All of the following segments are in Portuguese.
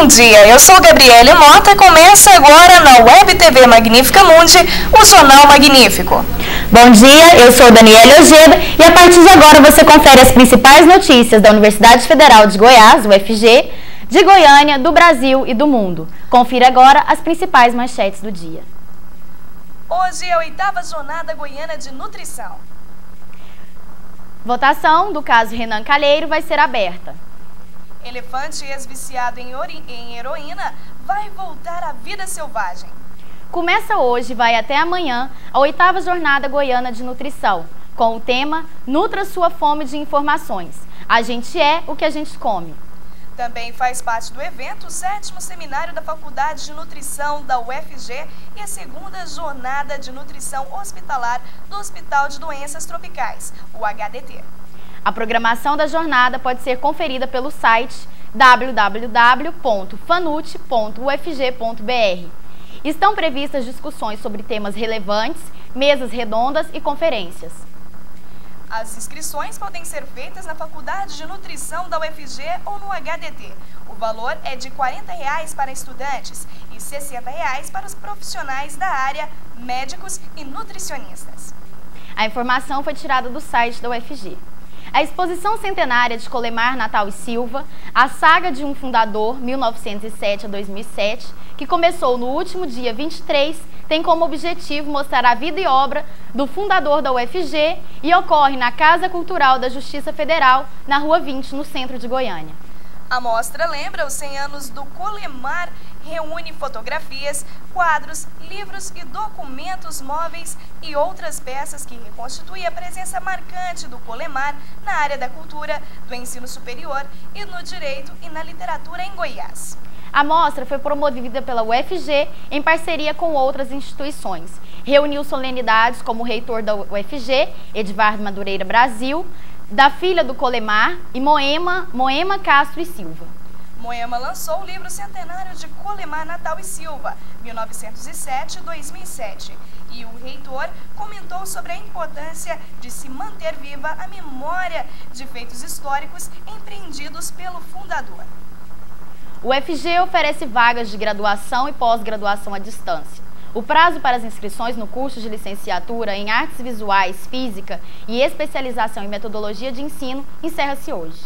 Bom dia, eu sou Gabriele Mota e começa agora na Web TV Magnífica Mundi, o Jornal Magnífico. Bom dia, eu sou Daniele Ojeda e a partir de agora você confere as principais notícias da Universidade Federal de Goiás, UFG, de Goiânia, do Brasil e do mundo. Confira agora as principais manchetes do dia. Hoje é a 8ª Jornada Goiana de Nutrição. Votação do caso Renan Calheiro vai ser aberta. Elefante ex-viciado em heroína vai voltar à vida selvagem. Começa hoje e vai até amanhã a 8ª Jornada Goiana de Nutrição, com o tema Nutra sua fome de informações. A gente é o que a gente come. Também faz parte do evento o 7º Seminário da Faculdade de Nutrição da UFG e a 2ª Jornada de Nutrição Hospitalar do Hospital de Doenças Tropicais, o HDT. A programação da jornada pode ser conferida pelo site www.fanut.ufg.br. Estão previstas discussões sobre temas relevantes, mesas redondas e conferências. As inscrições podem ser feitas na Faculdade de Nutrição da UFG ou no HDT. O valor é de R$ 40 para estudantes e R$ 60 para os profissionais da área, médicos e nutricionistas. A informação foi tirada do site da UFG. A exposição centenária de Colemar Natal e Silva, a saga de um fundador, 1907 a 2007, que começou no último dia 23, tem como objetivo mostrar a vida e obra do fundador da UFG e ocorre na Casa Cultural da Justiça Federal, na Rua 20, no centro de Goiânia. A mostra lembra os 100 anos do Colemar, reúne fotografias, quadros, livros e documentos móveis e outras peças que reconstituem a presença marcante do Colemar na área da cultura, do ensino superior e no direito e na literatura em Goiás. A mostra foi promovida pela UFG em parceria com outras instituições. Reuniu solenidades como o reitor da UFG, Edivardo Madureira Brasil, da filha do Colemar e Moema Castro e Silva. Moema lançou o livro centenário de Colemar Natal e Silva, 1907-2007, e o reitor comentou sobre a importância de se manter viva a memória de feitos históricos empreendidos pelo fundador. O UFG oferece vagas de graduação e pós-graduação à distância. O prazo para as inscrições no curso de licenciatura em Artes Visuais, Física e Especialização em Metodologia de Ensino encerra-se hoje.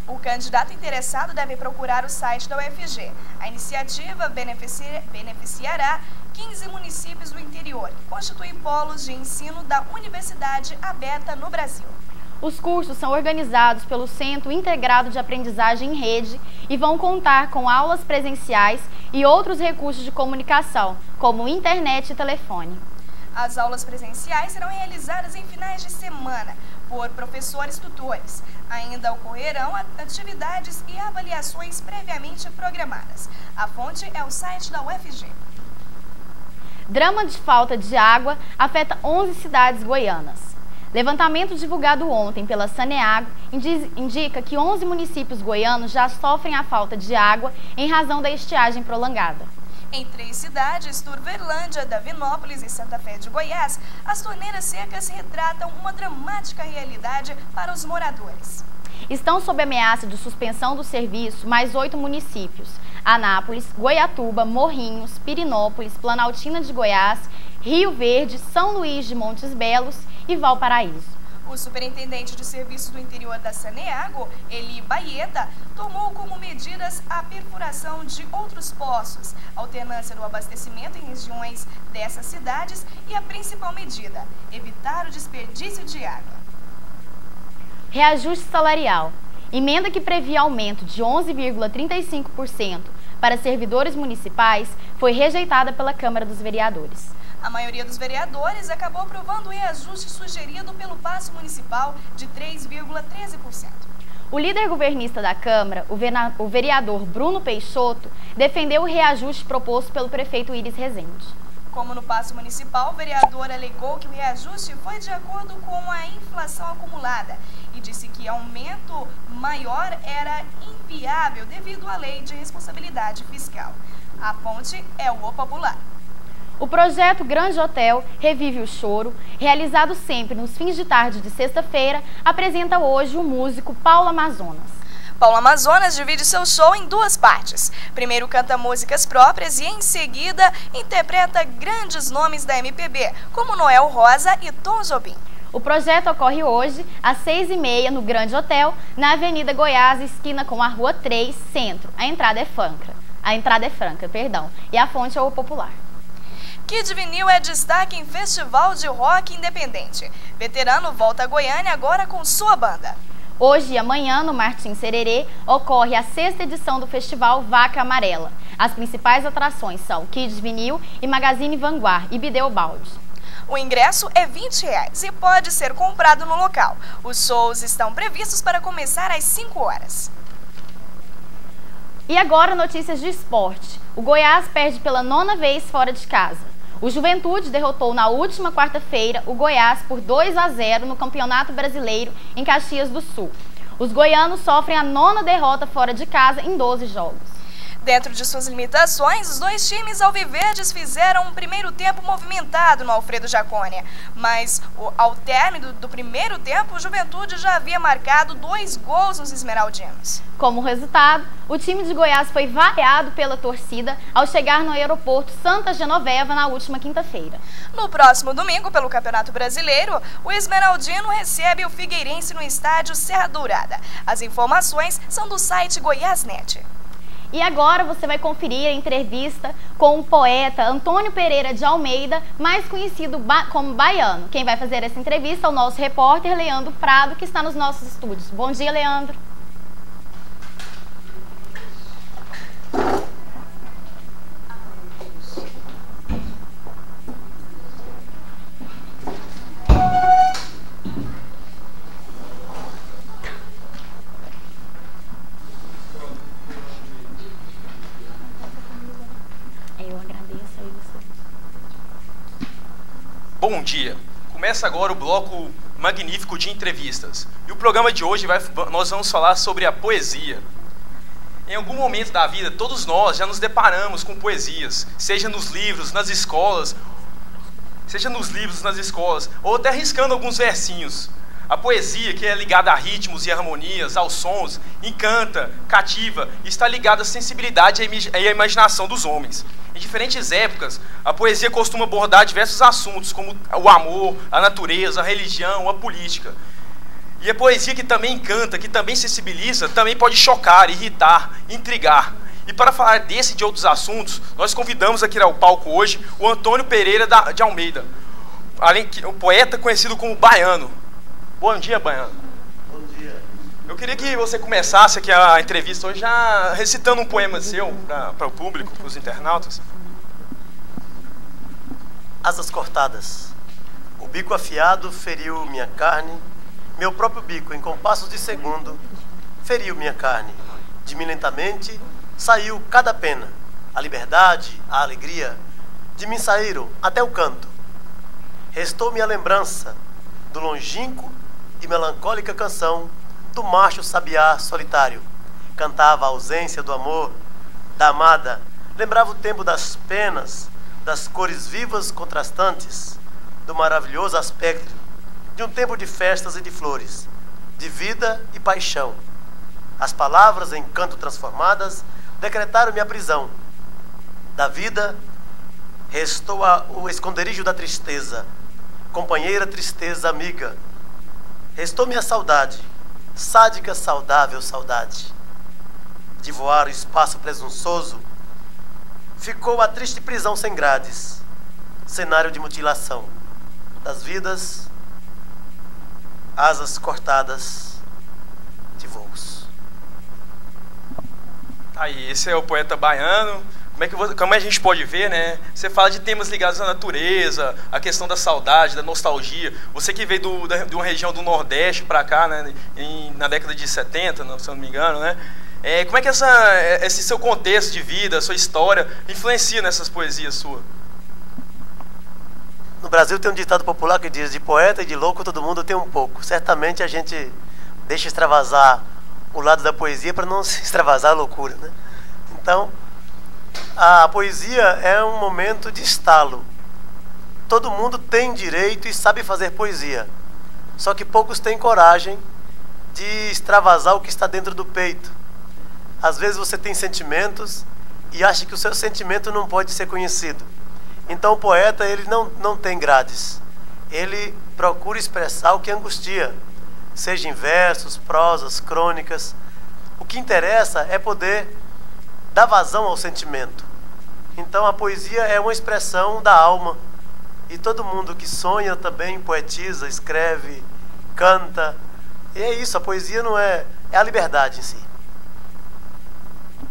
O candidato interessado deve procurar o site da UFG. A iniciativa beneficiará 15 municípios do interior e constitui polos de ensino da Universidade Aberta no Brasil. Os cursos são organizados pelo Centro Integrado de Aprendizagem em Rede e vão contar com aulas presenciais e outros recursos de comunicação, como internet e telefone. As aulas presenciais serão realizadas em finais de semana por professores tutores. Ainda ocorrerão atividades e avaliações previamente programadas. A fonte é o site da UFG. Drama de falta de água afeta 11 cidades goianas. Levantamento divulgado ontem pela Saneago indica que 11 municípios goianos já sofrem a falta de água em razão da estiagem prolongada. Em 3 cidades, Turvelândia, Davinópolis e Santa Fé de Goiás, as torneiras secas retratam uma dramática realidade para os moradores. Estão sob ameaça de suspensão do serviço mais 8 municípios: Anápolis, Goiatuba, Morrinhos, Pirinópolis, Planaltina de Goiás, Rio Verde, São Luís de Montes Belos e Valparaíso. O superintendente de serviços do interior da Saneago, Eli Baeta, tomou como medidas a perfuração de outros poços, alternância no abastecimento em regiões dessas cidades e a principal medida, evitar o desperdício de água. Reajuste salarial. Emenda que previa aumento de 11,35% para servidores municipais foi rejeitada pela Câmara dos Vereadores. A maioria dos vereadores acabou aprovando o reajuste sugerido pelo passo municipal de 3,13%. O líder governista da Câmara, o vereador Bruno Peixoto, defendeu o reajuste proposto pelo prefeito Iris Rezende. Como no passo municipal, o vereador alegou que o reajuste foi de acordo com a inflação acumulada e disse que aumento maior era inviável devido à lei de responsabilidade fiscal. A fonte é o O Popular. O projeto Grande Hotel Revive o Choro, realizado sempre nos fins de tarde de sexta-feira, apresenta hoje o músico Paulo Amazonas. Paulo Amazonas divide seu show em duas partes. Primeiro canta músicas próprias e em seguida interpreta grandes nomes da MPB, como Noel Rosa e Tom Jobim. O projeto ocorre hoje, às 6h30, no Grande Hotel, na Avenida Goiás, esquina com a Rua 3, Centro. A entrada é franca, e a fonte é o popular. Kid Vinil é destaque em festival de rock independente. Veterano volta a Goiânia agora com sua banda. Hoje e amanhã, no Martins Sererê, ocorre a 6ª edição do festival Vaca Amarela. As principais atrações são Kid Vinil e Magazine Vanguard e Bideobaldi. O ingresso é R$20 e pode ser comprado no local. Os shows estão previstos para começar às 5 horas. E agora notícias de esporte. O Goiás perde pela 9ª vez fora de casa. O Juventude derrotou na última quarta-feira o Goiás por 2-0 no Campeonato Brasileiro em Caxias do Sul. Os goianos sofrem a 9ª derrota fora de casa em 12 jogos. Dentro de suas limitações, os dois times alviverdes fizeram um primeiro tempo movimentado no Alfredo Jacônia. Mas, ao término do primeiro tempo, o Juventude já havia marcado 2 gols nos esmeraldinos. Como resultado, o time de Goiás foi vaiado pela torcida ao chegar no aeroporto Santa Genoveva na última quinta-feira. No próximo domingo, pelo Campeonato Brasileiro, o esmeraldino recebe o Figueirense no estádio Serra Dourada. As informações são do site Goiásnet. E agora você vai conferir a entrevista com o poeta Antônio Pereira de Almeida, mais conhecido como Baiano. Quem vai fazer essa entrevista é o nosso repórter Leandro Prado, que está nos nossos estúdios. Bom dia, Leandro. Bom dia! Começa agora o bloco magnífico de entrevistas. E o programa de hoje nós vamos falar sobre a poesia. Em algum momento da vida, todos nós já nos deparamos com poesias, seja nos livros, nas escolas, ou até riscando alguns versinhos. A poesia, que é ligada a ritmos e harmonias, aos sons, encanta, cativa e está ligada à sensibilidade e à imaginação dos homens. Em diferentes épocas, a poesia costuma abordar diversos assuntos, como o amor, a natureza, a religião, a política. E a poesia que também encanta, que também sensibiliza, também pode chocar, irritar, intrigar. E para falar desse e de outros assuntos, nós convidamos aqui ao palco hoje o Antônio Pereira de Almeida, o poeta conhecido como Baiano. Bom dia, Baiano. Bom dia. Eu queria que você começasse aqui a entrevista hoje já recitando um poema seu para o público, para os internautas. Asas cortadas. O bico afiado feriu minha carne. Meu próprio bico, em compassos de segundo, feriu minha carne. De mim lentamente saiu cada pena. A liberdade, a alegria, de mim saíram até o canto. Restou-me a lembrança do longínquo e melancólica canção do macho sabiá solitário. Cantava a ausência do amor, da amada, lembrava o tempo das penas, das cores vivas contrastantes, do maravilhoso aspecto de um tempo de festas e de flores, de vida e paixão. As palavras em canto transformadas decretaram minha prisão. Da vida restou o esconderijo da tristeza, companheira tristeza amiga. Restou minha saudade, sádica, saudável saudade. De voar o espaço presunçoso, ficou a triste prisão sem grades, cenário de mutilação das vidas, asas cortadas de voos. Aí, esse é o poeta Baiano. Como a gente pode ver, né? Você fala de temas ligados à natureza, a questão da saudade, da nostalgia. Você que veio de uma região do Nordeste para cá, né? Na década de 70, se eu não me engano, né? Como é que esse seu contexto de vida, a sua história, influencia nessas poesias suas? No Brasil tem um ditado popular que diz: de poeta e de louco todo mundo tem um pouco. Certamente a gente deixa extravasar o lado da poesia para não se extravasar a loucura, né? Então, a poesia é um momento de estalo. Todo mundo tem direito e sabe fazer poesia. Só que poucos têm coragem de extravasar o que está dentro do peito. Às vezes você tem sentimentos e acha que o seu sentimento não pode ser conhecido. Então o poeta, ele não tem grades. Ele procura expressar o que angustia, seja em versos, prosas, crônicas. O que interessa é poder dar vazão ao sentimento. Então a poesia é uma expressão da alma. E todo mundo que sonha também poetiza, escreve, canta. E é isso, a poesia não é a liberdade em si.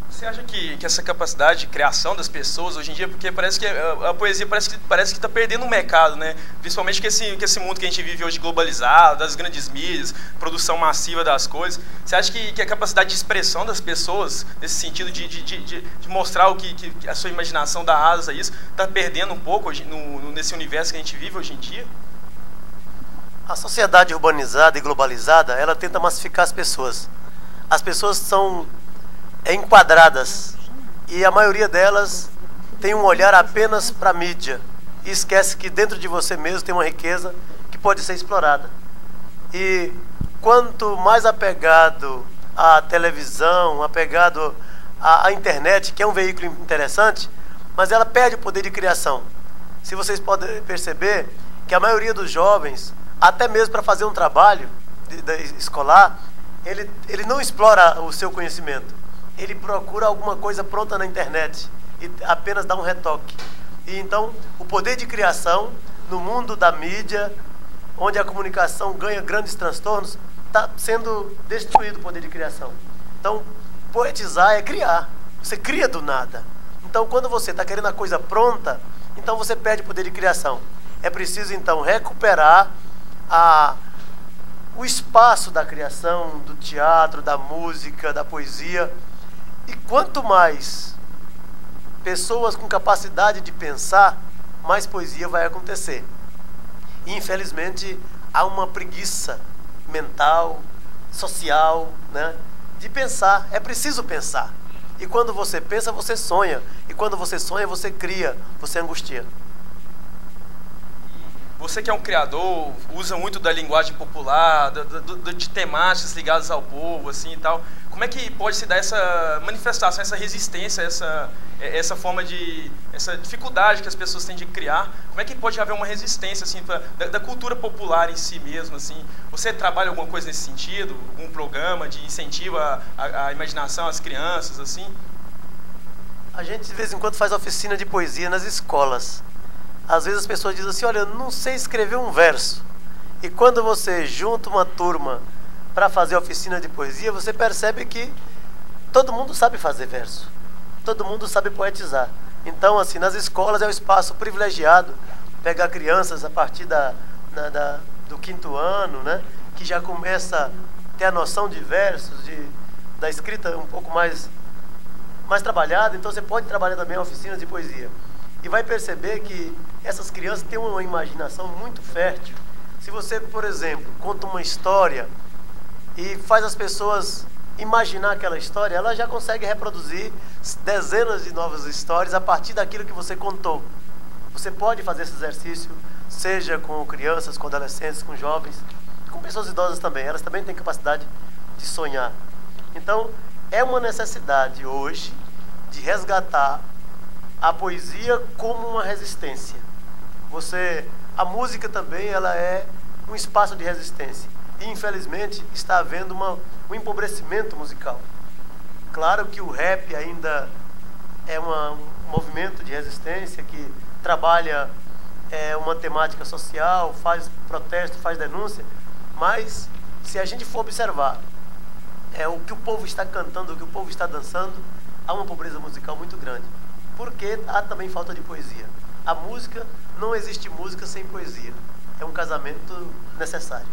Você acha que essa capacidade de criação das pessoas hoje em dia, porque parece que a poesia parece que está perdendo o mercado, né? Principalmente com esse mundo que a gente vive hoje globalizado, das grandes mídias, produção massiva das coisas. Você acha que a capacidade de expressão das pessoas, nesse sentido de mostrar o que a sua imaginação dá asas a isso, está perdendo um pouco hoje, nesse universo que a gente vive hoje em dia? A sociedade urbanizada e globalizada, ela tenta massificar as pessoas. As pessoas são enquadradas e a maioria delas tem um olhar apenas para a mídia e esquece que dentro de você mesmo tem uma riqueza que pode ser explorada. E quanto mais apegado à televisão, apegado à internet, que é um veículo interessante, mas ela perde o poder de criação. Se vocês podem perceber que a maioria dos jovens, até mesmo para fazer um trabalho escolar, ele não explora o seu conhecimento. Ele procura alguma coisa pronta na internet e apenas dá um retoque. E então, o poder de criação no mundo da mídia, onde a comunicação ganha grandes transtornos, está sendo destruído o poder de criação. Então, poetizar é criar. Você cria do nada. Então, quando você está querendo a coisa pronta, então você perde o poder de criação. É preciso, então, recuperar o espaço da criação, do teatro, da música, da poesia. E quanto mais pessoas com capacidade de pensar, mais poesia vai acontecer. E, infelizmente, há uma preguiça mental, social, né, de pensar. É preciso pensar. E quando você pensa, você sonha. E quando você sonha, você cria, você angustia. Você que é um criador, usa muito da linguagem popular, de temáticas ligadas ao povo, assim e tal. Como é que pode se dar essa manifestação, essa resistência, essa forma essa dificuldade que as pessoas têm de criar? Como é que pode haver uma resistência assim da cultura popular em si mesmo, assim? Você trabalha alguma coisa nesse sentido? Um programa de incentivo à imaginação às crianças, assim? A gente de vez em quando faz oficina de poesia nas escolas. Às vezes as pessoas dizem assim, olha, eu não sei escrever um verso. E quando você junta uma turma para fazer oficina de poesia, você percebe que todo mundo sabe fazer verso. Todo mundo sabe poetizar. Então, assim, nas escolas é um espaço privilegiado pegar crianças a partir do 5º ano, né, que já começa a ter a noção de versos, da escrita um pouco mais trabalhada. Então você pode trabalhar também oficinas de poesia. E vai perceber que essas crianças têm uma imaginação muito fértil. Se você, por exemplo, conta uma história e faz as pessoas imaginar aquela história, ela já consegue reproduzir dezenas de novas histórias a partir daquilo que você contou. Você pode fazer esse exercício, seja com crianças, com adolescentes, com jovens, com pessoas idosas também. Elas também têm capacidade de sonhar. Então, é uma necessidade hoje de resgatar a poesia como uma resistência. A música também, ela é um espaço de resistência. E, infelizmente, está havendo um empobrecimento musical. Claro que o rap ainda é um movimento de resistência que trabalha uma temática social, faz protesto, faz denúncia, mas se a gente for observar o que o povo está cantando, o que o povo está dançando, há uma pobreza musical muito grande. Porque há também falta de poesia. A música, não existe música sem poesia. É um casamento necessário.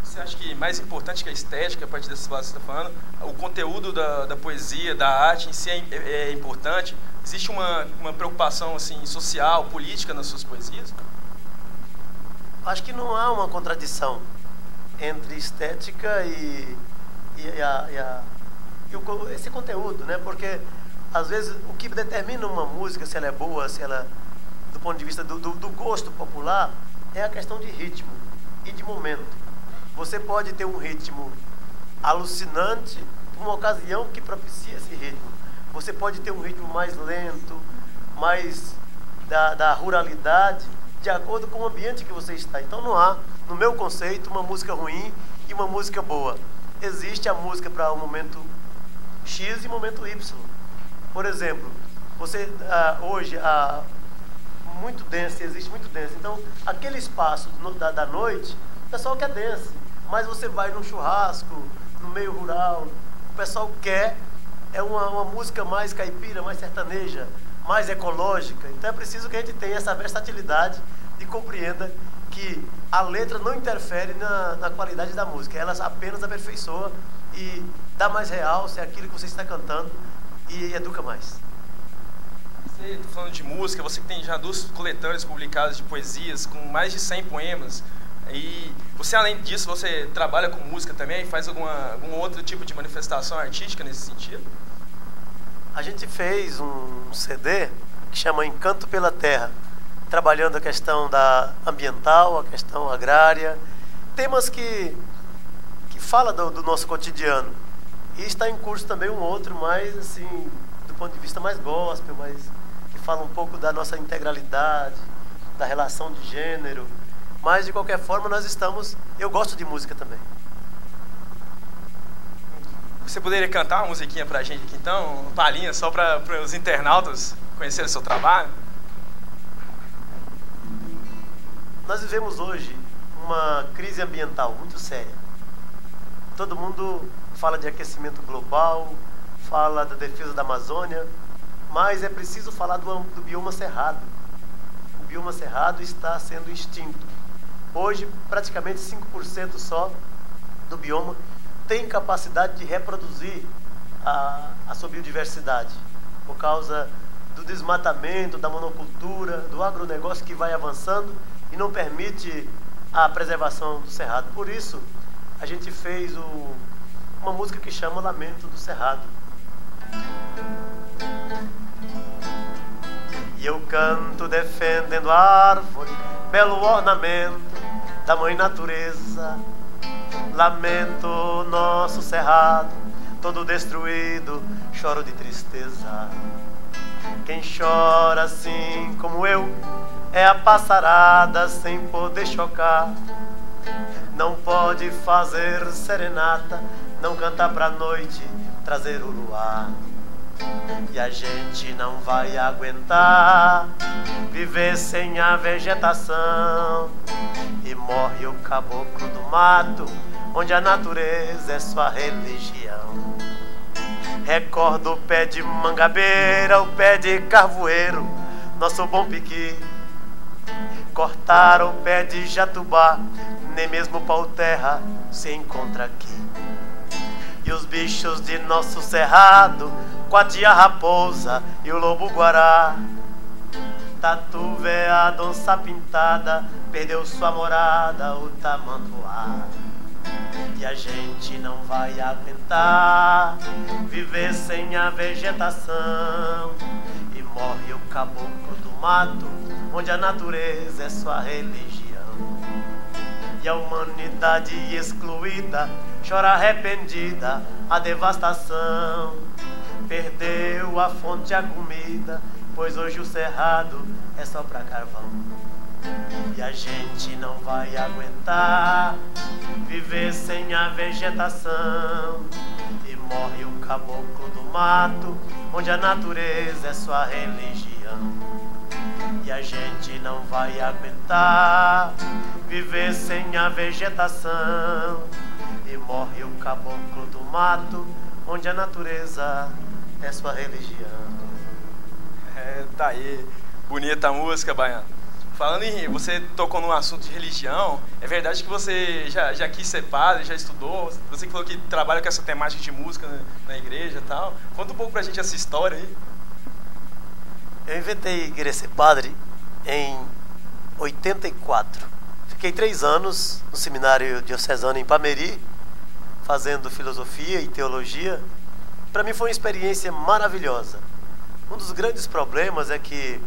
Você acha que mais importante que a estética, a partir dessas bases que você está falando, o conteúdo da poesia, da arte em si é importante? Existe uma preocupação assim, social, política nas suas poesias? Acho que não há uma contradição entre estética e esse conteúdo, né? Porque às vezes o que determina uma música, se ela é boa, se ela, do ponto de vista do gosto popular, é a questão de ritmo e de momento. Você pode ter um ritmo alucinante, uma ocasião que propicia esse ritmo. Você pode ter um ritmo mais lento, mais da ruralidade, de acordo com o ambiente que você está. Então não há, no meu conceito, uma música ruim e uma música boa. Existe a música para um momento X e momento Y. Por exemplo, você hoje muito dance, existe muito dance. Então, aquele espaço da noite, o pessoal quer dance. Mas você vai num churrasco, no meio rural, o pessoal quer uma música mais caipira, mais sertaneja, mais ecológica. Então é preciso que a gente tenha essa versatilidade e compreenda que a letra não interfere na qualidade da música. Ela apenas aperfeiçoa e dá mais realce àquilo que você está cantando e educa mais. Você está falando de música, você tem já 2 coletâneas publicadas de poesias com mais de 100 poemas. E você, além disso, você trabalha com música também e faz algum outro tipo de manifestação artística nesse sentido? A gente fez um CD que chama Encanto pela Terra, trabalhando a questão ambiental, a questão agrária, temas que fala do nosso cotidiano. E está em curso também um outro mais, assim, do ponto de vista mais gospel, que fala um pouco da nossa integralidade, da relação de gênero. Mas, de qualquer forma, eu gosto de música também. Você poderia cantar uma musiquinha pra gente aqui, então? Uma palhinha, só para os internautas conhecerem o seu trabalho? Nós vivemos hoje uma crise ambiental muito séria. Todo mundo fala de aquecimento global, fala da defesa da Amazônia, mas é preciso falar do bioma cerrado. O bioma cerrado está sendo extinto. Hoje, praticamente 5% só do bioma tem capacidade de reproduzir a sua biodiversidade, por causa do desmatamento, da monocultura, do agronegócio que vai avançando e não permite a preservação do cerrado. Por isso, a gente fez uma música que chama Lamento do Cerrado. E eu canto defendendo a árvore, belo ornamento da mãe natureza. Lamento nosso cerrado, todo destruído, choro de tristeza. Quem chora assim como eu é a passarada sem poder chocar. Não pode fazer serenata, não cantar pra noite, trazer o luar. E a gente não vai aguentar viver sem a vegetação. E morre o caboclo do mato, onde a natureza é sua religião. Recordo o pé de mangabeira, o pé de carvoeiro, nosso bom piqui. Cortaram o pé de jatubá, nem mesmo pau-terra se encontra aqui. E os bichos de nosso cerrado, coatia raposa e o lobo-guará. Tatu veado, onça pintada, perdeu sua morada, o tamanduá. E a gente não vai aguentar viver sem a vegetação. E morre o caboclo do mato, onde a natureza é sua religião. E a humanidade excluída chora arrependida a devastação. Perdeu a fonte, a comida, pois hoje o cerrado é só pra carvão. E a gente não vai aguentar viver sem a vegetação. E morre o caboclo do mato, onde a natureza é sua religião. E a gente não vai aguentar viver sem a vegetação. E morre o caboclo do mato, onde a natureza é sua religião. Tá aí, bonita a música, Baiano. Falando em, você tocou num assunto de religião, é verdade que você já quis ser padre, já estudou, você que falou que trabalha com essa temática de música na igreja e tal. Conta um pouco pra gente essa história aí. Eu inventei querer ser padre em 84. Fiquei 3 anos no seminário diocesano em Pameri, fazendo filosofia e teologia. Para mim foi uma experiência maravilhosa. Um dos grandes problemas é que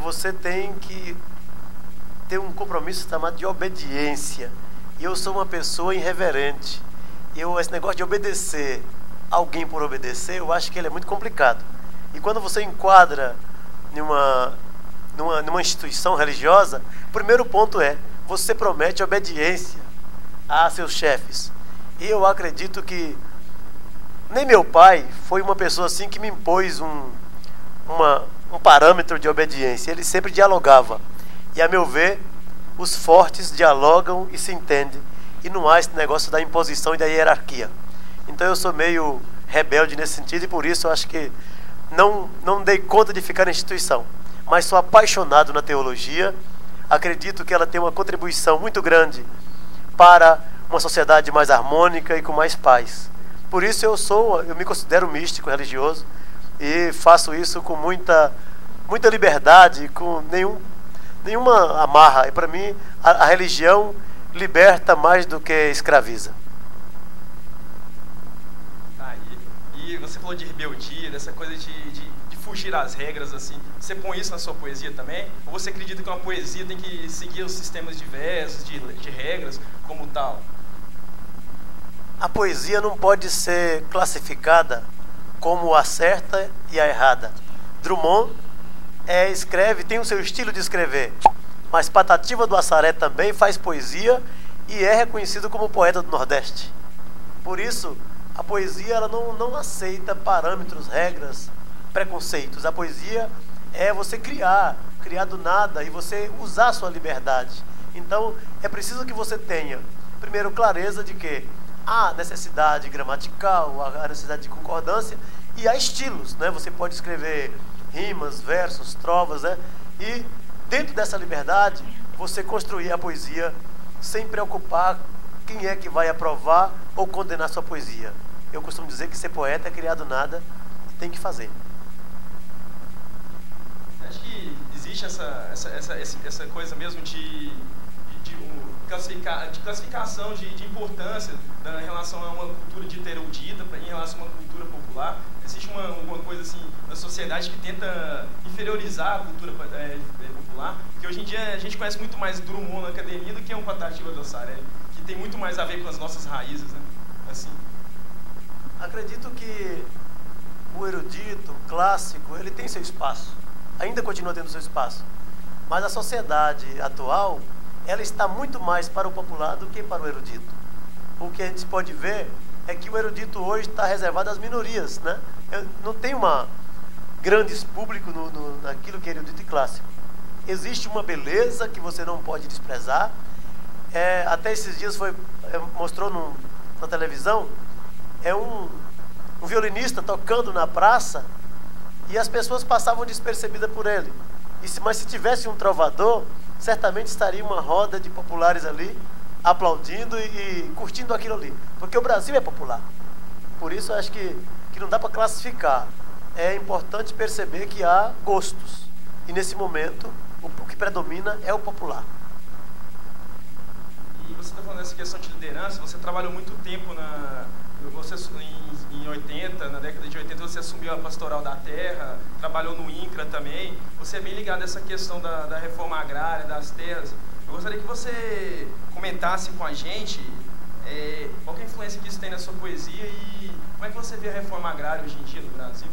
você tem que ter um compromisso chamado de obediência. E eu sou uma pessoa irreverente. Esse negócio de obedecer alguém por obedecer, eu acho que ele é muito complicado. E quando você enquadra numa instituição religiosa, o primeiro ponto é, você promete obediência a seus chefes. E eu acredito que nem meu pai foi uma pessoa assim que me impôs um parâmetro de obediência. Ele sempre dialogava. E a meu ver, os fortes dialogam e se entendem. E não há esse negócio da imposição e da hierarquia. Então eu sou meio rebelde nesse sentido e por isso eu acho que não dei conta de ficar na instituição. Mas sou apaixonado na teologia. Acredito que ela tem uma contribuição muito grande para uma sociedade mais harmônica e com mais paz. Por isso eu me considero místico religioso e faço isso com muita liberdade, com nenhuma amarra. E para mim a religião liberta mais do que escraviza. E você falou de rebeldia, dessa coisa de fugir às regras, assim. Você põe isso na sua poesia também? Ou você acredita que uma poesia tem que seguir os sistemas diversos, de regras, como tal? A poesia não pode ser classificada como a certa e a errada. Drummond escreve, tem o seu estilo de escrever, mas Patativa do Assaré também faz poesia e é reconhecido como poeta do Nordeste. Por isso, a poesia ela não aceita parâmetros, regras, preconceitos. A poesia é você criar do nada e você usar a sua liberdade. Então, é preciso que você tenha, primeiro, clareza de que há necessidade gramatical, há necessidade de concordância e há estilos, né? Você pode escrever rimas, versos, trovas, né? E dentro dessa liberdade, você construir a poesia sem preocupar quem é que vai aprovar ou condenar sua poesia. Eu costumo dizer que ser poeta é criar do nada e tem que fazer. Acho que existe essa coisa mesmo de classificação de importância em relação a uma cultura dita erudita, em relação a uma cultura popular. Existe uma coisa assim na sociedade que tenta inferiorizar a cultura popular, que hoje em dia a gente conhece muito mais Drummond na academia do que um Patativa do Assaré, que tem muito mais a ver com as nossas raízes, né? Assim. Acredito que o erudito, o clássico, ele tem seu espaço, ainda continua tendo seu espaço, mas a sociedade atual ela está muito mais para o popular do que para o erudito. O que a gente pode ver é que o erudito hoje está reservado às minorias, né? Não tem uma grandes público naquilo que é erudito e clássico. Existe uma beleza que você não pode desprezar. Até esses dias mostrou na televisão, um violinista tocando na praça e as pessoas passavam despercebidas por ele. Mas se tivesse um trovador, certamente estaria uma roda de populares ali, aplaudindo e curtindo aquilo ali. Porque o Brasil é popular. Por isso, eu acho que não dá para classificar. É importante perceber que há gostos. E, nesse momento, o que predomina é o popular. E você está falando dessa questão de liderança. Você trabalhou muito tempo em 80, na década de 80, você assumiu a Pastoral da Terra, trabalhou no INCRA também. Você é bem ligado a essa questão da reforma agrária, das terras. Eu gostaria que você comentasse com a gente qual que é a influência que isso tem na sua poesia e como é que você vê a reforma agrária hoje em dia no Brasil?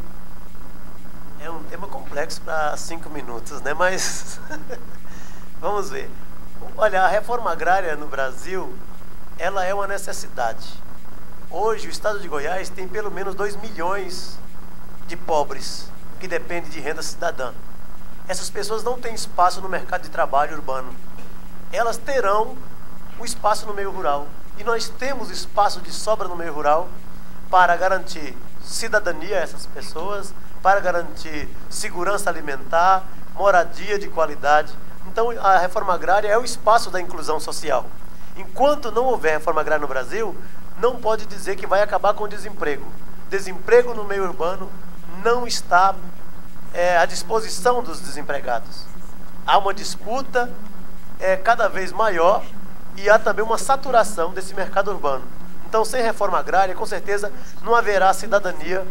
É um tema complexo para 5 minutos, né? Mas vamos ver. Olha, a reforma agrária no Brasil, ela é uma necessidade. Hoje, o estado de Goiás tem pelo menos 2 milhões de pobres que dependem de renda cidadã. Essas pessoas não têm espaço no mercado de trabalho urbano. Elas terão um espaço no meio rural. E nós temos espaço de sobra no meio rural para garantir cidadania a essas pessoas, para garantir segurança alimentar, moradia de qualidade. Então, a reforma agrária é o espaço da inclusão social. Enquanto não houver reforma agrária no Brasil, não pode dizer que vai acabar com o desemprego. Desemprego no meio urbano não está à disposição dos desempregados. Há uma disputa cada vez maior e há também uma saturação desse mercado urbano. Então, sem reforma agrária, com certeza, não haverá cidadania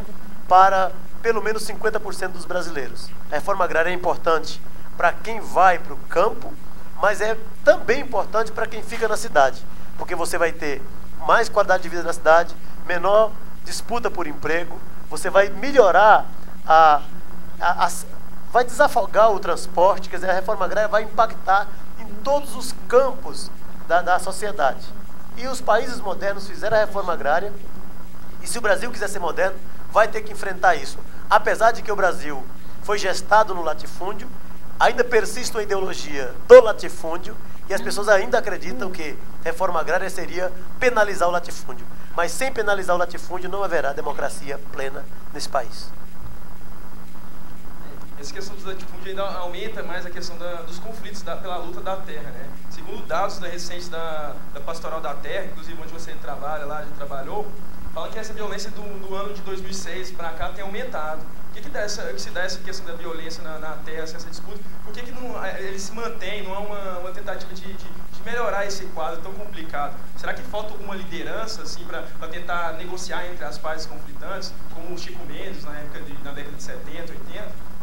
para pelo menos 50% dos brasileiros. A reforma agrária é importante para quem vai para o campo, mas é também importante para quem fica na cidade. porque você vai ter mais qualidade de vida na cidade, menor disputa por emprego, você vai melhorar vai desafogar o transporte, quer dizer, a reforma agrária vai impactar em todos os campos da sociedade. E os países modernos fizeram a reforma agrária, e se o Brasil quiser ser moderno, vai ter que enfrentar isso. Apesar de que o Brasil foi gestado no latifúndio, ainda persiste uma ideologia do latifúndio, e as pessoas ainda acreditam que reforma agrária seria penalizar o latifúndio. Mas sem penalizar o latifúndio não haverá democracia plena nesse país. Essa questão do latifúndio ainda aumenta mais a questão dos conflitos pela luta da terra, né? Segundo dados recentes da Pastoral da Terra, inclusive onde você trabalha lá, já trabalhou, fala que essa violência do ano de 2006 para cá tem aumentado. O que se dá essa questão da violência na terra, essa disputa? Por que ele se mantém? Não há uma tentativa de melhorar esse quadro tão complicado? Será que falta alguma liderança assim, para tentar negociar entre as partes conflitantes, como o Chico Mendes na década de 70, 80?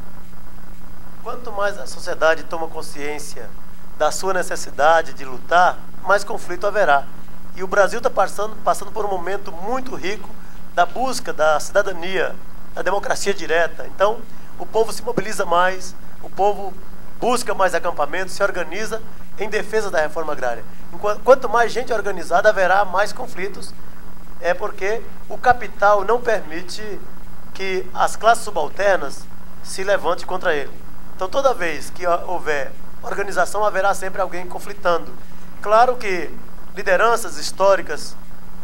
Quanto mais a sociedade toma consciência da sua necessidade de lutar, mais conflito haverá. E o Brasil está passando por um momento muito rico da busca da cidadania, da democracia direta. Então, o povo se mobiliza mais, o povo busca mais acampamentos, se organiza em defesa da reforma agrária. Quanto mais gente organizada, haverá mais conflitos, porque o capital não permite que as classes subalternas se levantem contra ele. Então, toda vez que houver organização, haverá sempre alguém conflitando. Claro que lideranças históricas,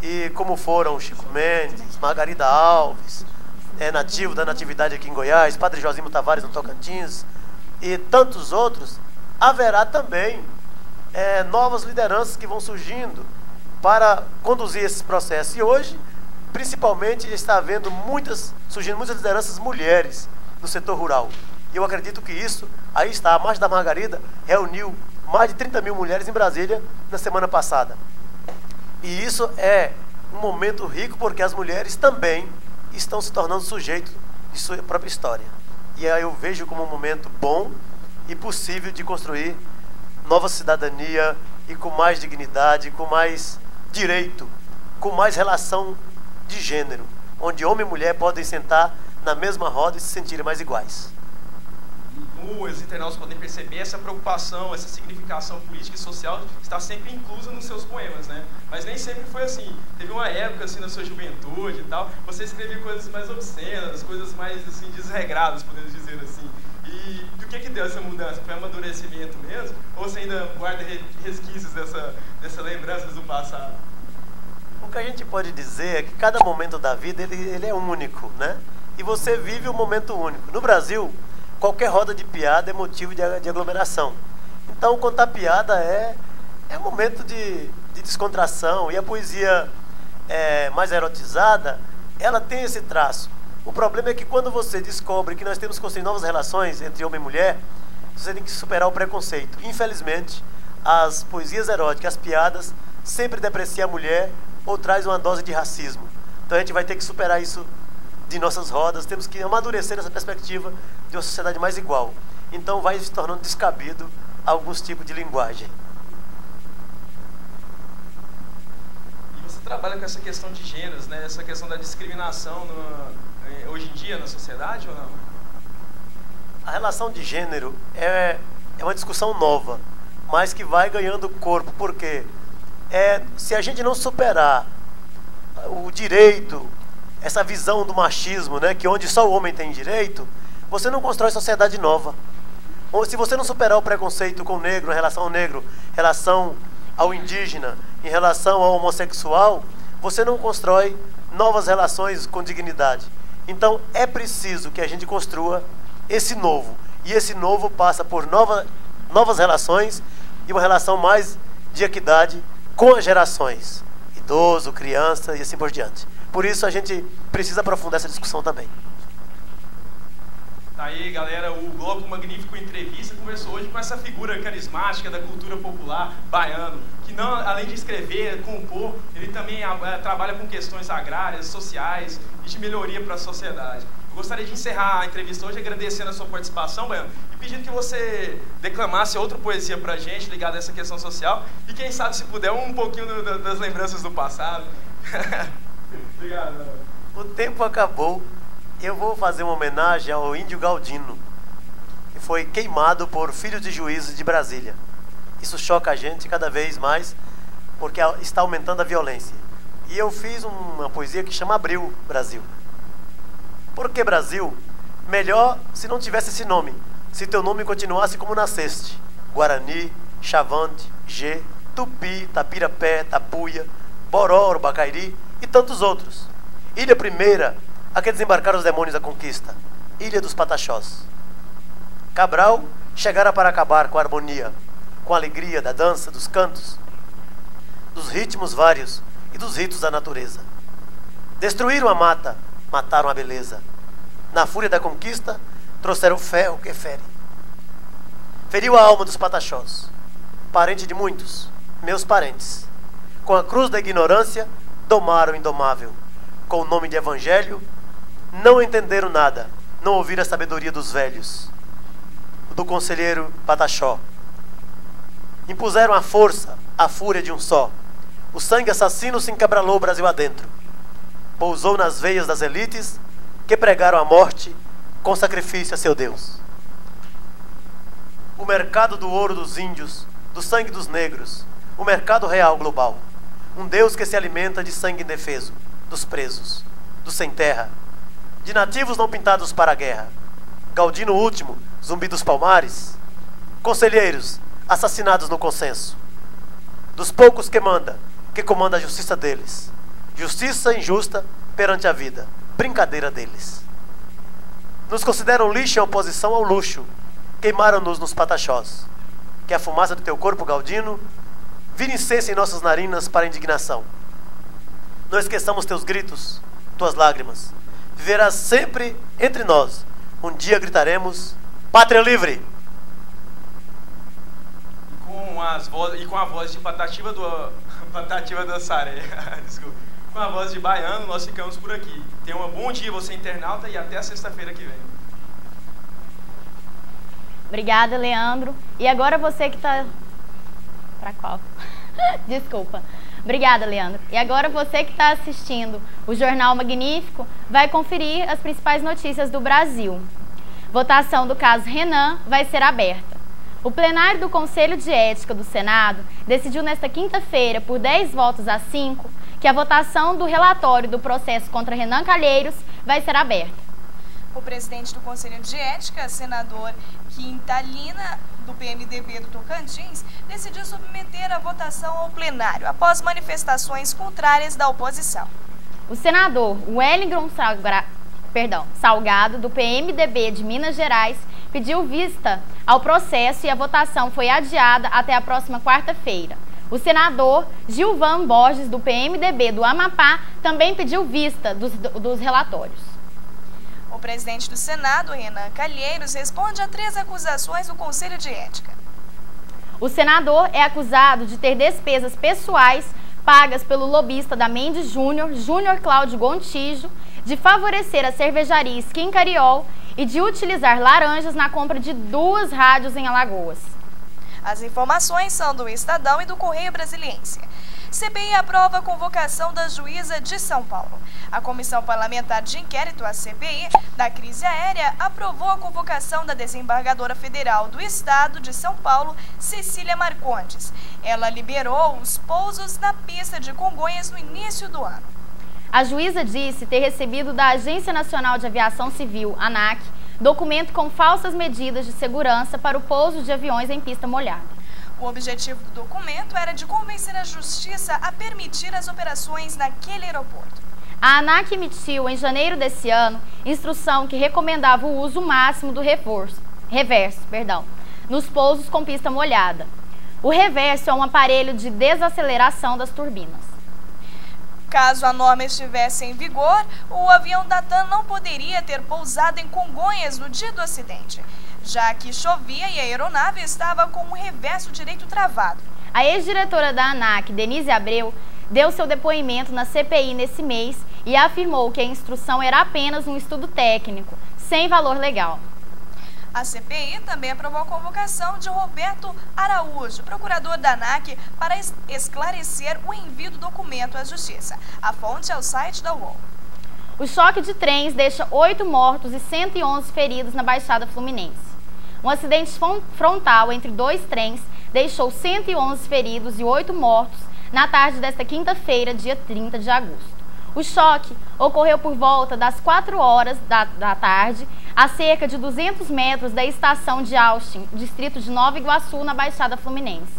e como foram Chico Mendes, Margarida Alves, nativo da Natividade aqui em Goiás, Padre Josimo Tavares no Tocantins, e tantos outros, haverá também novas lideranças que vão surgindo conduzir esses processos. E hoje, principalmente, está surgindo muitas lideranças mulheres no setor rural. E eu acredito que isso, aí está, a Marcha da Margarida reuniu mais de 30 mil mulheres em Brasília na semana passada. E isso é um momento rico, porque as mulheres também estão se tornando sujeitos de sua própria história. E aí eu vejo como um momento bom e possível de construir nova cidadania e com mais dignidade, com mais direito, com mais relação de gênero, onde homem e mulher podem sentar na mesma roda e se sentirem mais iguais. Os internautas podem perceber essa preocupação, essa significação política e social está sempre inclusa nos seus poemas, né? Mas nem sempre foi assim. Teve uma época, assim, na sua juventude e tal, você escrevia coisas mais obscenas, coisas mais, assim, desregradas, podemos dizer assim. E do que deu essa mudança? Foi amadurecimento mesmo? Ou você ainda guarda resquícios dessa lembranças do passado? O que a gente pode dizer é que cada momento da vida, ele é único, né? E você vive um momento único. No Brasil, qualquer roda de piada é motivo de aglomeração. Então, contar piada é um momento de descontração. E a poesia mais erotizada, ela tem esse traço. O problema é que quando você descobre que nós temos que construir novas relações entre homem e mulher, você tem que superar o preconceito. Infelizmente, as poesias eróticas, as piadas, sempre depreciam a mulher ou traz uma dose de racismo. Então, a gente vai ter que superar isso de nossas rodas, temos que amadurecer essa perspectiva de uma sociedade mais igual. Então vai se tornando descabido alguns tipos de linguagem. E você trabalha com essa questão de gêneros, né? Essa questão da discriminação hoje em dia na sociedade ou não? A relação de gênero é uma discussão nova, mas que vai ganhando corpo, porque se a gente não superar o direito, essa visão do machismo, né, que onde só o homem tem direito, você não constrói sociedade nova. Ou se você não superar o preconceito com o negro, em relação ao negro, em relação ao indígena, em relação ao homossexual, você não constrói novas relações com dignidade. Então é preciso que a gente construa esse novo. E esse novo passa por novas relações e uma relação mais de equidade com as gerações, idoso, criança e assim por diante. Por isso a gente precisa aprofundar essa discussão também. Tá aí, galera, o Globo Magnífico Entrevista conversou hoje com essa figura carismática da cultura popular baiano, que não, além de escrever, compor, ele também trabalha com questões agrárias, sociais e de melhoria para a sociedade. Eu Gostaria de encerrar a entrevista hoje agradecendo a sua participação, Baiano, e pedindo que você declamasse outra poesia pra gente ligada a essa questão social e quem sabe, se puder, um pouquinho das lembranças do passado. Obrigado. O tempo acabou. Eu vou fazer uma homenagem ao índio Galdino, que foi queimado por filhos de juízes de Brasília. Isso choca a gente cada vez mais, porque está aumentando a violência. E eu fiz uma poesia que chama Abril, Brasil. Por que Brasil? Melhor se não tivesse esse nome, se teu nome continuasse como nasceste. Guarani, Chavante, G, Tupi, Tapirapé, Tapuia, Boró, Bacairi e tantos outros. Ilha Primeira, a que desembarcaram os demônios da conquista. Ilha dos Pataxós. Cabral chegara para acabar com a harmonia, com a alegria da dança, dos cantos, dos ritmos vários e dos ritos da natureza. Destruíram a mata, mataram a beleza. Na fúria da conquista, trouxeram o ferro que fere. Feriu a alma dos Pataxós, parente de muitos, meus parentes. Com a cruz da ignorância, domaram o indomável. Com o nome de evangelho, não entenderam nada, não ouviram a sabedoria dos velhos. Do conselheiro Pataxó. Impuseram a força, a fúria de um só. O sangue assassino se encabralou o Brasil adentro. Pousou nas veias das elites que pregaram a morte com sacrifício a seu Deus. O mercado do ouro dos índios, do sangue dos negros, o mercado real global. Um Deus que se alimenta de sangue indefeso, dos presos, dos sem terra, de nativos não pintados para a guerra. Galdino último, Zumbi dos Palmares. Conselheiros, assassinados no consenso. Dos poucos que comanda a justiça deles. Justiça injusta perante a vida, brincadeira deles. Nos consideram lixo em oposição ao luxo. Queimaram-nos nos Pataxós. Que a fumaça do teu corpo, Galdino, vire incenso em nossas narinas para a indignação. Não esqueçamos teus gritos, tuas lágrimas. Viverás sempre entre nós. Um dia gritaremos, Pátria Livre! Com a voz de Patativa do Saré, desculpa. Com a voz de Baiano, nós ficamos por aqui. Tenha um bom dia, você internauta, e até a sexta-feira que vem. Obrigada, Leandro. E agora você que está... Para qual? Desculpa. Obrigada, Leandro. E agora você que está assistindo o Jornal Magnífico vai conferir as principais notícias do Brasil. Votação do caso Renan vai ser aberta. O plenário do Conselho de Ética do Senado decidiu nesta quinta-feira, por 10 votos a 5, que a votação do relatório do processo contra Renan Calheiros vai ser aberta. O presidente do Conselho de Ética, senador Quintalina, do PMDB do Tocantins, decidiu submeter a votação ao plenário após manifestações contrárias da oposição. O senador Wellington Salgado, do PMDB de Minas Gerais, pediu vista ao processo e a votação foi adiada até a próxima quarta-feira. O senador Gilvan Borges, do PMDB do Amapá, também pediu vista dos relatórios. O presidente do Senado, Renan Calheiros, responde a 3 acusações do Conselho de Ética. O senador é acusado de ter despesas pessoais pagas pelo lobista da Mendes Júnior Cláudio Gontijo, de favorecer a cervejaria Skin Cariol e de utilizar laranjas na compra de 2 rádios em Alagoas. As informações são do Estadão e do Correio Brasiliense. CPI aprova a convocação da juíza de São Paulo. A Comissão Parlamentar de Inquérito, a CPI, da crise aérea, aprovou a convocação da desembargadora federal do Estado de São Paulo, Cecília Marcondes. Ela liberou os pousos na pista de Congonhas no início do ano. A juíza disse ter recebido da Agência Nacional de Aviação Civil, ANAC, documento com falsas medidas de segurança para o pouso de aviões em pista molhada. O objetivo do documento era de convencer a Justiça a permitir as operações naquele aeroporto. A ANAC emitiu, em janeiro desse ano, instrução que recomendava o uso máximo do reverso, nos pousos com pista molhada. O reverso é um aparelho de desaceleração das turbinas. Caso a norma estivesse em vigor, o avião da TAM não poderia ter pousado em Congonhas no dia do acidente, já que chovia e a aeronave estava com o reverso direito travado. A ex-diretora da ANAC, Denise Abreu, deu seu depoimento na CPI nesse mês e afirmou que a instrução era apenas um estudo técnico, sem valor legal. A CPI também aprovou a convocação de Roberto Araújo, procurador da ANAC, para esclarecer o envio do documento à Justiça. A fonte é o site da UOL. O choque de trens deixa 8 mortos e 111 feridos na Baixada Fluminense. Um acidente frontal entre 2 trens deixou 111 feridos e 8 mortos na tarde desta quinta-feira, dia 30 de agosto. O choque ocorreu por volta das 4 horas da tarde, a cerca de 200 metros da estação de Austin, distrito de Nova Iguaçu, na Baixada Fluminense.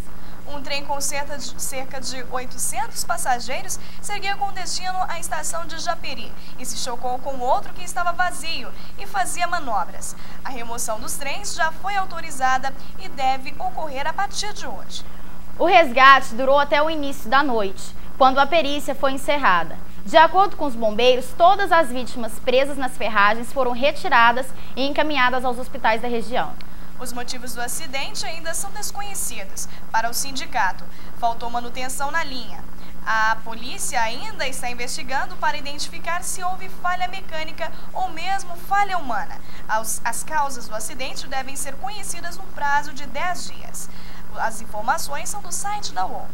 Um trem com cerca de 800 passageiros seguia com destino à estação de Japeri e se chocou com outro que estava vazio e fazia manobras. A remoção dos trens já foi autorizada e deve ocorrer a partir de hoje. O resgate durou até o início da noite, quando a perícia foi encerrada. De acordo com os bombeiros, todas as vítimas presas nas ferragens foram retiradas e encaminhadas aos hospitais da região. Os motivos do acidente ainda são desconhecidos. Para o sindicato, faltou manutenção na linha. A polícia ainda está investigando para identificar se houve falha mecânica ou mesmo falha humana. As causas do acidente devem ser conhecidas no prazo de 10 dias. As informações são do site da UOL.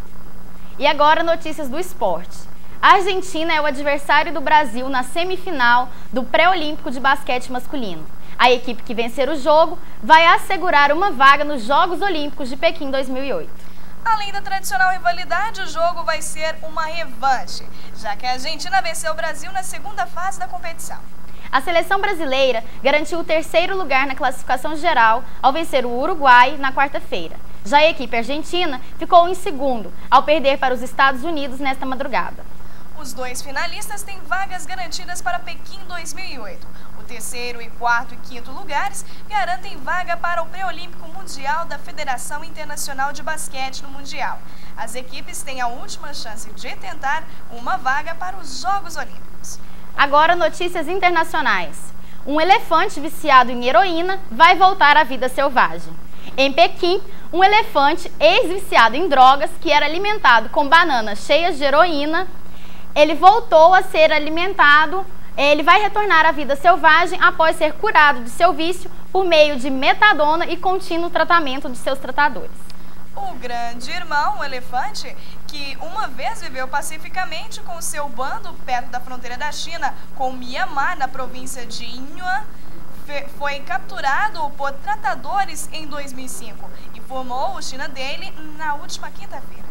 E agora notícias do esporte. A Argentina é o adversário do Brasil na semifinal do pré-olímpico de basquete masculino. A equipe que vencer o jogo vai assegurar uma vaga nos Jogos Olímpicos de Pequim 2008. Além da tradicional rivalidade, o jogo vai ser uma revanche, já que a Argentina venceu o Brasil na segunda fase da competição. A seleção brasileira garantiu o 3º lugar na classificação geral ao vencer o Uruguai na quarta-feira. Já a equipe argentina ficou em segundo, ao perder para os Estados Unidos nesta madrugada. Os 2 finalistas têm vagas garantidas para Pequim 2008. O 3º e 4º e 5º lugares garantem vaga para o pré-olímpico mundial da Federação Internacional de Basquete no Mundial. As equipes têm a última chance de tentar uma vaga para os Jogos Olímpicos. Agora, notícias internacionais. Um elefante viciado em heroína vai voltar à vida selvagem. Em Pequim, um elefante ex-viciado em drogas, que era alimentado com bananas cheias de heroína, ele voltou a ser alimentado. Ele vai retornar à vida selvagem após ser curado de seu vício por meio de metadona e contínuo tratamento de seus tratadores. O grande irmão, o elefante, que uma vez viveu pacificamente com seu bando perto da fronteira da China com Mianmar, na província de Yunnan, foi capturado por tratadores em 2005 e formou o China dele na última quinta-feira.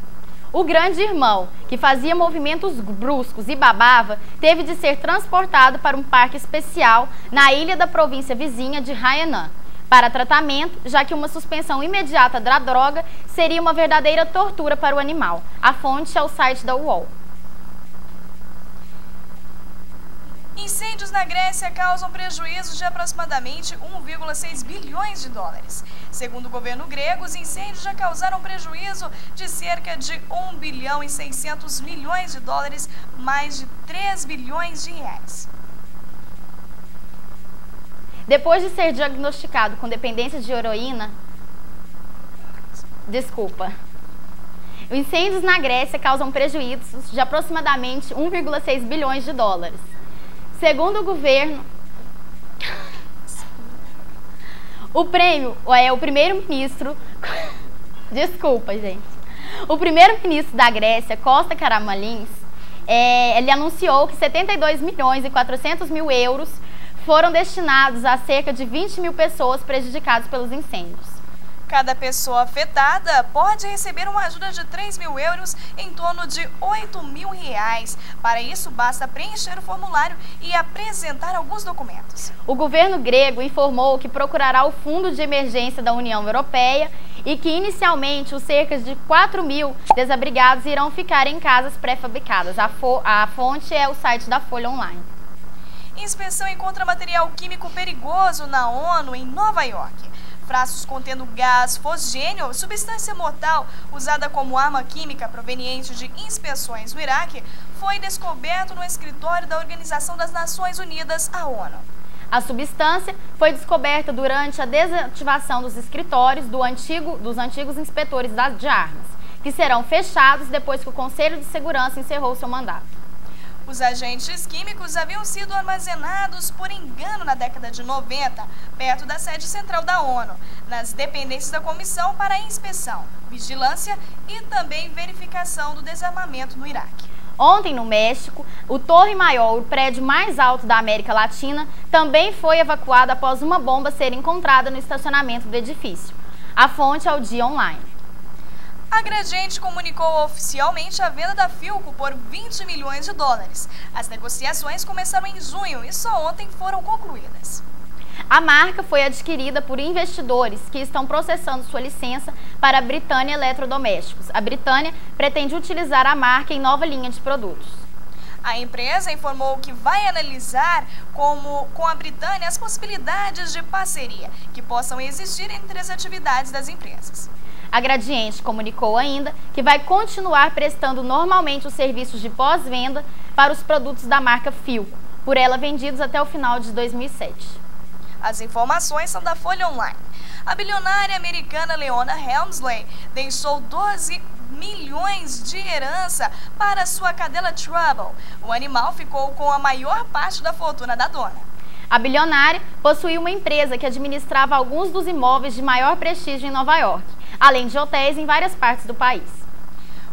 O grande irmão, que fazia movimentos bruscos e babava, teve de ser transportado para um parque especial na ilha da província vizinha de Hainan para tratamento, já que uma suspensão imediata da droga seria uma verdadeira tortura para o animal. A fonte é o site da UOL. Incêndios na Grécia causam prejuízos de aproximadamente 1,6 bilhões de dólares. Segundo o governo grego, os incêndios já causaram prejuízo de cerca de 1 bilhão e 600 milhões de dólares, mais de 3 bilhões de reais. Depois de ser diagnosticado com dependência de heroína... Os incêndios na Grécia causam prejuízos de aproximadamente 1,6 bilhões de dólares. Segundo o governo, o primeiro-ministro... O primeiro-ministro da Grécia, Kostas Karamanlis, ele anunciou que 72 milhões e 400 mil euros foram destinados a cerca de 20 mil pessoas prejudicadas pelos incêndios. Cada pessoa afetada pode receber uma ajuda de 3 mil euros, em torno de 8 mil reais. Para isso, basta preencher o formulário e apresentar alguns documentos. O governo grego informou que procurará o Fundo de Emergência da União Europeia e que, inicialmente, os cerca de 4 mil desabrigados irão ficar em casas pré-fabricadas. A fonte é o site da Folha Online. Inspeção encontra material químico perigoso na ONU, em Nova York. Frascos contendo gás fosgênio, substância mortal usada como arma química proveniente de inspeções no Iraque, foi descoberto no escritório da Organização das Nações Unidas, a ONU. A substância foi descoberta durante a desativação dos escritórios dos antigos inspetores de armas, que serão fechados depois que o Conselho de Segurança encerrou seu mandato. Os agentes químicos haviam sido armazenados por engano na década de 90, perto da sede central da ONU, nas dependências da Comissão para a Inspeção, Vigilância e também Verificação do Desarmamento no Iraque. Ontem, no México, o Torre Maior, o prédio mais alto da América Latina, também foi evacuado após uma bomba ser encontrada no estacionamento do edifício. A fonte é o Dia Online. A Gradiente comunicou oficialmente a venda da Philco por 20 milhões de dólares. As negociações começaram em junho e só ontem foram concluídas. A marca foi adquirida por investidores que estão processando sua licença para a Britânia Eletrodomésticos. A Britânia pretende utilizar a marca em nova linha de produtos. A empresa informou que vai analisar com a Britânia as possibilidades de parceria que possam existir entre as atividades das empresas. A Gradiente comunicou ainda que vai continuar prestando normalmente os serviços de pós-venda para os produtos da marca Philco, por ela vendidos até o final de 2007. As informações são da Folha Online. A bilionária americana Leona Helmsley deixou 12 milhões de herança para sua cadela Trouble. O animal ficou com a maior parte da fortuna da dona. A bilionária possuía uma empresa que administrava alguns dos imóveis de maior prestígio em Nova York, além de hotéis em várias partes do país.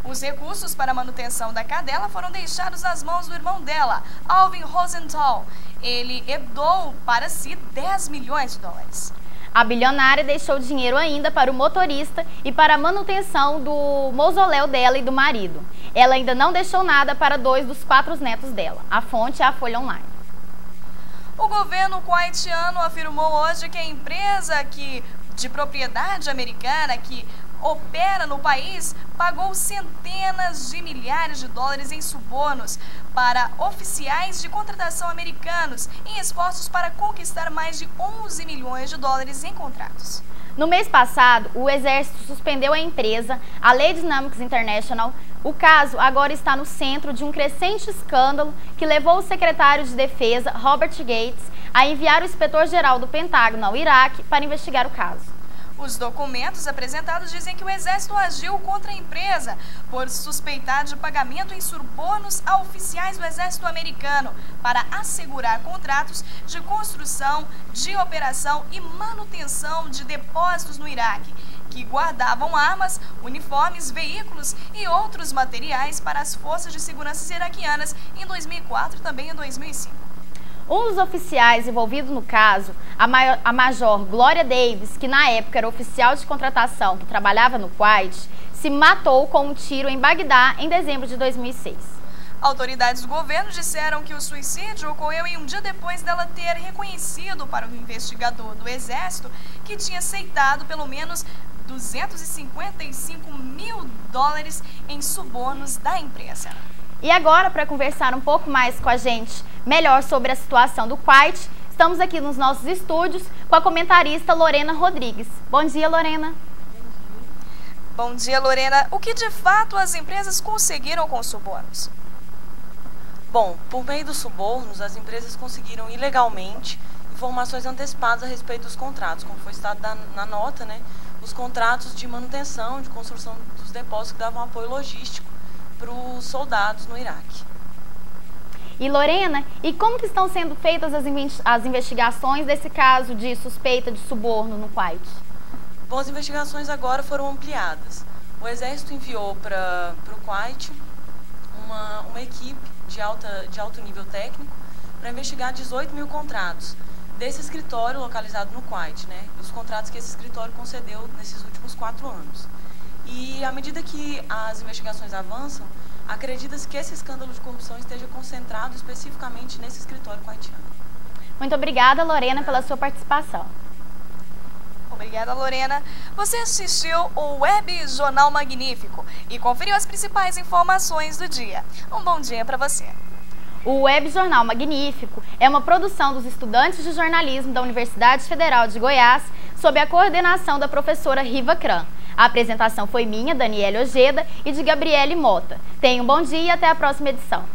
Os recursos para a manutenção da cadela foram deixados nas mãos do irmão dela, Alvin Rosenthal. Ele herdou para si 10 milhões de dólares. A bilionária deixou dinheiro ainda para o motorista e para a manutenção do mausoléu dela e do marido. Ela ainda não deixou nada para 2 dos 4 netos dela. A fonte é a Folha Online. O governo kuwaitiano afirmou hoje que a empresa de propriedade americana que opera no país pagou centenas de milhares de dólares em subornos para oficiais de contratação americanos em esforços para conquistar mais de 11 milhões de dólares em contratos. No mês passado, o Exército suspendeu a empresa, a Lee Dynamics International. O caso agora está no centro de um crescente escândalo que levou o secretário de Defesa, Robert Gates, a enviar o inspetor-geral do Pentágono ao Iraque para investigar o caso. Os documentos apresentados dizem que o Exército agiu contra a empresa por suspeitar de pagamento em subornos a oficiais do Exército americano para assegurar contratos de construção, de operação e manutenção de depósitos no Iraque, que guardavam armas, uniformes, veículos e outros materiais para as forças de segurança iraquianas em 2004 e também em 2005. Um dos oficiais envolvidos no caso, a Major Gloria Davis, que na época era oficial de contratação que trabalhava no Kuwait, se matou com um tiro em Bagdá em dezembro de 2006. Autoridades do governo disseram que o suicídio ocorreu em um dia depois dela ter reconhecido para o investigador do Exército que tinha aceitado pelo menos 255 mil dólares em subornos da empresa. E agora, para conversar um pouco mais com a gente, melhor sobre a situação do Kuwait, estamos aqui nos nossos estúdios com a comentarista Lorena Rodrigues. Bom dia, Lorena. Bom dia, Lorena. O que de fato as empresas conseguiram com os subornos? Bom, por meio dos subornos, as empresas conseguiram ilegalmente informações antecipadas a respeito dos contratos, como foi citado na nota, né? Os contratos de manutenção, de construção dos depósitos que davam apoio logístico para os soldados no Iraque. E Lorena, e como que estão sendo feitas as investigações desse caso de suspeita de suborno no Kuwait? Bom, as investigações agora foram ampliadas. O Exército enviou para o Kuwait uma equipe de alto nível técnico para investigar 18 mil contratos desse escritório localizado no Kuwait, né? Os contratos que esse escritório concedeu nesses últimos 4 anos. E à medida que as investigações avançam, acredita-se que esse escândalo de corrupção esteja concentrado especificamente nesse escritório kuwaitiano. Muito obrigada, Lorena, pela sua participação. Obrigada, Lorena. Você assistiu o Web Jornal Magnífico e conferiu as principais informações do dia. Um bom dia para você. O Web Jornal Magnífico é uma produção dos estudantes de jornalismo da Universidade Federal de Goiás, sob a coordenação da professora Riva Kran. A apresentação foi minha, Daniele Ojeda, e de Gabriele Mota. Tenha um bom dia e até a próxima edição.